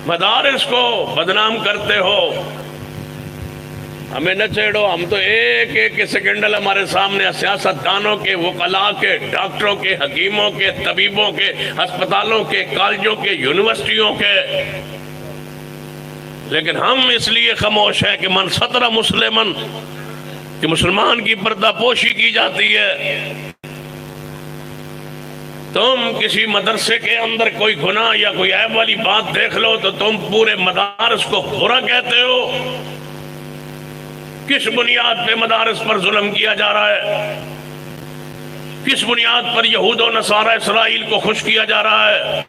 مدارس کو بدنام کرتے ہو، ہمیں نہ چھیڑو. ہم تو ایک ایک سیکنڈل ہمارے سامنے سیاستدانوں کے، وکلاء کے، ڈاکٹروں کے، حکیموں کے، طبیبوں کے، ہسپتالوں کے، کالجوں کے، یونیورسٹیوں کے. لیکن ہم اس لیے خاموش ہیں کہ من ستر مسلمن، کہ مسلمان کی پردہ پوشی کی جاتی ہے. تم کسی مدرسے کے اندر کوئی گناہ یا کوئی عیب والی بات دیکھ لو تو تم پورے مدارس کو برا کہتے ہو. کس بنیاد پہ مدارس پر ظلم کیا جا رہا ہے؟ کس بنیاد پر یہود و نصارہ اسرائیل کو خوش کیا جا رہا ہے؟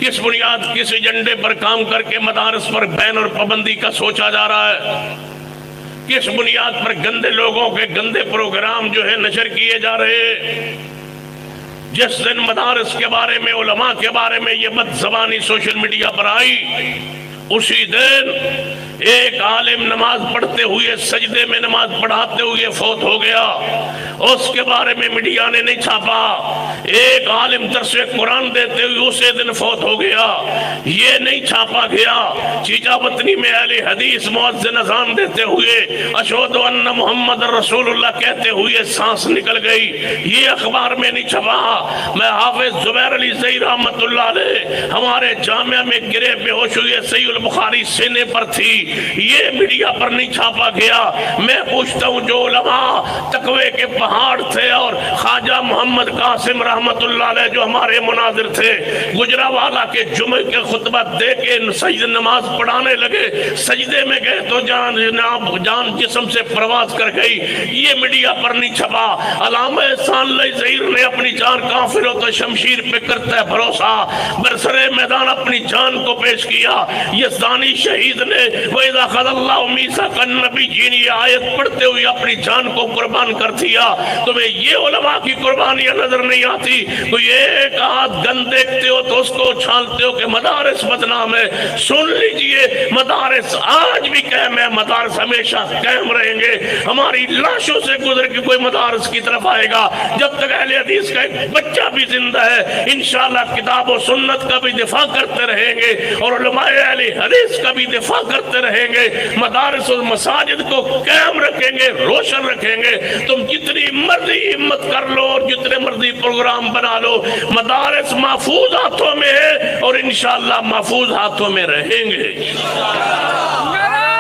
کس بنیاد، کس ایجنڈے پر کام کر کے مدارس پر بین اور پابندی کا سوچا جا رہا ہے؟ کس بنیاد پر گندے لوگوں کے گندے پروگرام جو ہے نشر کیے جا رہے ہیں؟ جس دن مدارس کے بارے میں، علماء کے بارے میں یہ بد زبانی سوشل میڈیا پر آئی، اسی دن ایک عالم نماز پڑھتے ہوئے، سجدے میں نماز پڑھاتے ہوئے فوت ہو گیا. اس کے بارے میں میڈیا نے نہیں چھاپا. ایک عالم درس قرآن دیتے ہوئے اسی دن فوت ہو گیا، یہ نہیں چھاپا گیا. چیچا وطنی میں اہل حدیث مؤذن اذان دیتے ہوئے اشہد ان محمد رسول اللہ کہتے ہوئے سانس نکل گئی، یہ اخبار میں نہیں چھپا. میں حافظ زبیر علی زئی رحمت اللہ علیہ ہمارے جامعہ میں گرے بے ہوش ہوئے صحیح البخاری سینے پر تھی، یہ میڈیا پر نہیں چھاپا گیا. میں پوچھتا ہوں جو علماء تقوی کے پہاڑ تھے اور خواجہ محمد قاسم رحمت اللہ علیہ جو ہمارے مناظر تھے، گجرانوالہ کے جمعے کے خطبہ دے کے سجدہ نماز پڑھانے لگے، سجدے میں گئے تو جان جسم سے پرواز کر گئی، یہ میڈیا پر نہیں چھپا. علامہ احسان اللہ ظہیر نے اپنی جان کافر ہو تو شمشیر پہ کرتا ہے بھروسہ، برسر میدان اپنی جان کو پیش کیا. یزدانی شہید نے وَإِذَا خَذَ اللَّهُ مِيثَاقَ النَّبِيِّينَ یہ آیت پڑھتے ہوئے اپنی جان کو قربان کر دیا. تمہیں یہ علماء کی قربانیاں نظر نہیں آتی؟ کوئی ایک آدھ گن دیکھتے ہو تو اس کو چھالتے ہو کہ مدارس بدنام ہے. سن لیجئے، مدارس آج بھی قائم ہے، مدارس ہمیشہ قائم رہیں گے. ہماری لاشوں سے گزر کے کوئی مدارس کی طرف آئے گا، جب تک اہل حدیث کا ایک بچہ بھی زندہ ہے انشاءاللہ کتاب و سنت کا بھی دفاع کرتے رہیں گے اور علماء اہل حدیث کا بھی دفاع کرتے رہیں گے. مدارس اور مساجد کو قائم رکھیں گے، روشن رکھیں گے. تم جتنی مرضی ہمت کر لو اور جتنے مرضی پروگرام بنا لو، مدارس محفوظ ہاتھوں میں ہے اور انشاءاللہ محفوظ ہاتھوں میں رہیں گے.